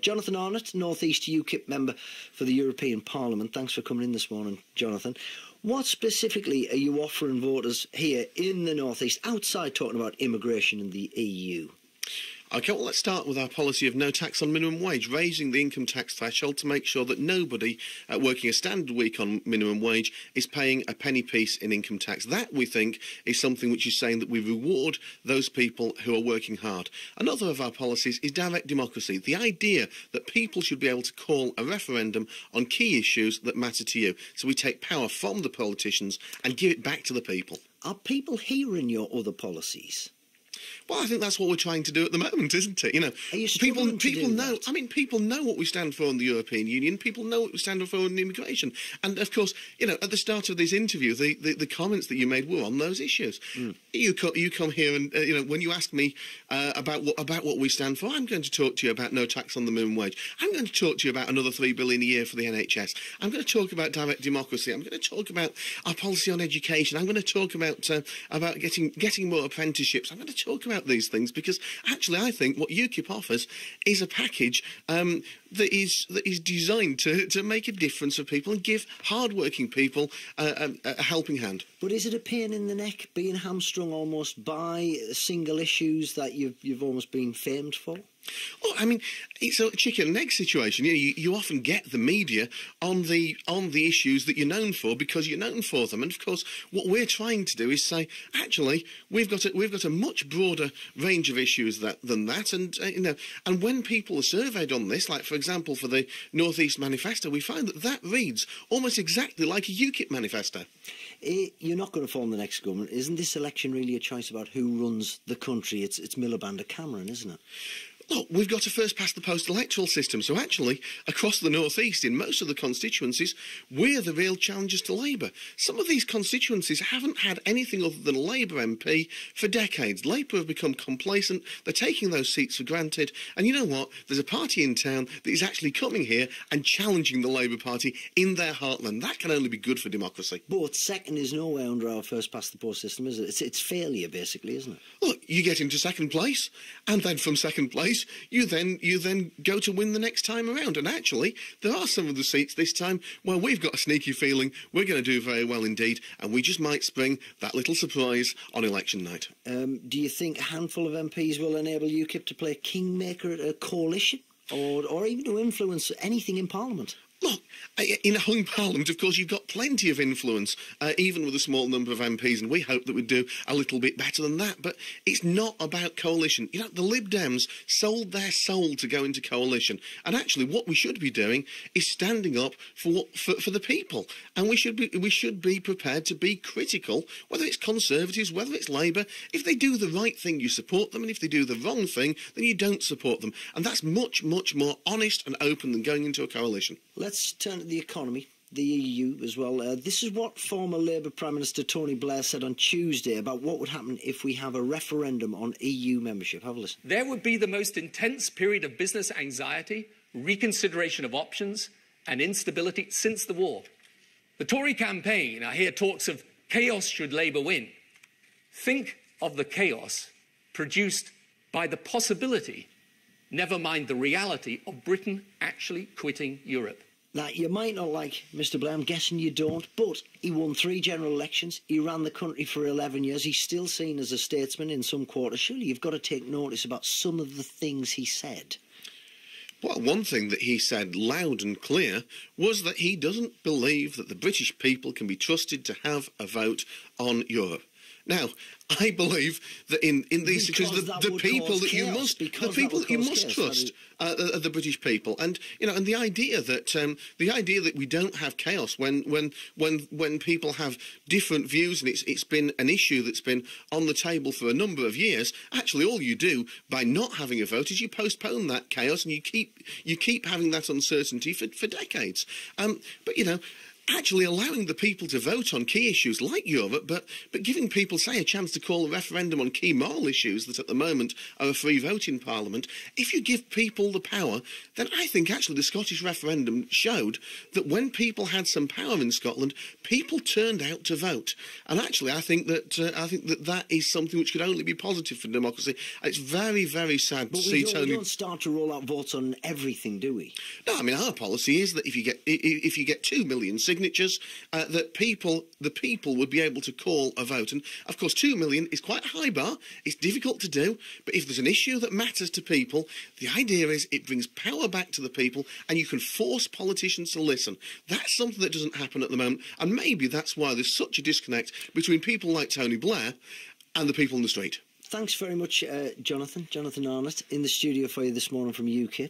Jonathan Arnott, North East UKIP member for the European Parliament. Thanks for coming in this morning, Jonathan. What specifically are you offering voters here in the North East, outside talking about immigration in the EU? OK, well, let's start with our policy of no tax on minimum wage, raising the income tax threshold to make sure that nobody working a standard week on minimum wage is paying a penny piece in income tax. That, we think, is something which is saying that we reward those people who are working hard. Another of our policies is direct democracy, the idea that people should be able to call a referendum on key issues that matter to you. So we take power from the politicians and give it back to the people. Are people hearing your other policies? Well, I think that's what we're trying to do at the moment, isn't it? You know, people know. I mean, people know what we stand for in the European Union. People know what we stand for in immigration. And of course, you know, at the start of this interview, the comments that you made were on those issues. You come here, and you know, when you ask me about what we stand for, I'm going to talk to you about no tax on the minimum wage. I'm going to talk to you about another $3 billion a year for the NHS. I'm going to talk about direct democracy. I'm going to talk about our policy on education. I'm going to talk about getting more apprenticeships. I'm going to talk about these things because actually I think what UKIP offers is a package that is designed to make a difference for people and give hard-working people a helping hand. But is it a pain in the neck being hamstrung almost by single issues that you've almost been famed for? Well, I mean, it's a chicken and egg situation. You often get the media on the issues that you're known for because you're known for them. And of course, what we're trying to do is say, actually, we've got a much broader range of issues than that. And you know, and when people are surveyed on this, like for example for the North East Manifesto, we find that reads almost exactly like a UKIP manifesto. You're not going to form the next government. Isn't this election really a choice about who runs the country? It's Miliband or Cameron, isn't it? Look, we've got a first-past-the-post electoral system, so actually, across the North East, in most of the constituencies, we're the real challengers to Labour. Some of these constituencies haven't had anything other than a Labour MP for decades. Labour have become complacent, they're taking those seats for granted, and you know what? There's a party in town that is actually coming here and challenging the Labour Party in their heartland. That can only be good for democracy. But second is nowhere under our first-past-the-post system, is it? It's failure, basically, isn't it? Look, you get into second place, and then from second place, you then go to win the next time around. And actually, there are some of the seats this time where we've got a sneaky feeling we're going to do very well indeed, and we just might spring that little surprise on election night. Do you think a handful of MPs will enable UKIP to play kingmaker at a coalition, or even to influence anything in Parliament? Look, in a hung parliament, of course, you've got plenty of influence, even with a small number of MPs, and we hope that we'd do a little bit better than that. But it's not about coalition. You know, the Lib Dems sold their soul to go into coalition. And actually, what we should be doing is standing up for the people. And we should be prepared to be critical, whether it's Conservatives, whether it's Labour. If they do the right thing, you support them, and if they do the wrong thing, then you don't support them. And that's much, much more honest and open than going into a coalition. Let's turn to the economy, the EU as well. This is what former Labour Prime Minister Tony Blair said on Tuesday about what would happen if we have a referendum on EU membership. Have a listen. There would be the most intense period of business anxiety, reconsideration of options and instability since the war. The Tory campaign, I hear talks of chaos should Labour win. Think of the chaos produced by the possibility, never mind the reality, of Britain actually quitting Europe. Now, you might not like Mr Blair, I'm guessing you don't, but he won 3 general elections, he ran the country for 11 years, he's still seen as a statesman in some quarters. Surely you've got to take notice about some of the things he said. Well, one thing that he said loud and clear was that he doesn't believe that the British people can be trusted to have a vote on Europe. Now, I believe that in these situations, the people that you must trust are the British people, and you know, and the idea that we don't have chaos when people have different views, and it's been an issue that's been on the table for a number of years. Actually, all you do by not having a vote is you postpone that chaos, and you keep having that uncertainty for decades. But you know, actually allowing the people to vote on key issues like Europe, but giving people, say, a chance to call a referendum on key moral issues that at the moment are a free vote in Parliament. If you give people the power, then I think actually the Scottish referendum showed that when people had some power in Scotland, people turned out to vote. And actually, I think that that is something which could only be positive for democracy. It's very, very sad to see Tony. We don't start to roll out votes on everything, do we? No, I mean, our policy is that if you get 2 million signatures, that the people would be able to call a vote. And of course, 2 million is quite a high bar. It's difficult to do, but if there's an issue that matters to people, the idea is it brings power back to the people, and you can force politicians to listen. That's something that doesn't happen at the moment, and maybe that's why there's such a disconnect between people like Tony Blair and the people in the street. Thanks very much, Jonathan Arnott, in the studio for you this morning from UKIP.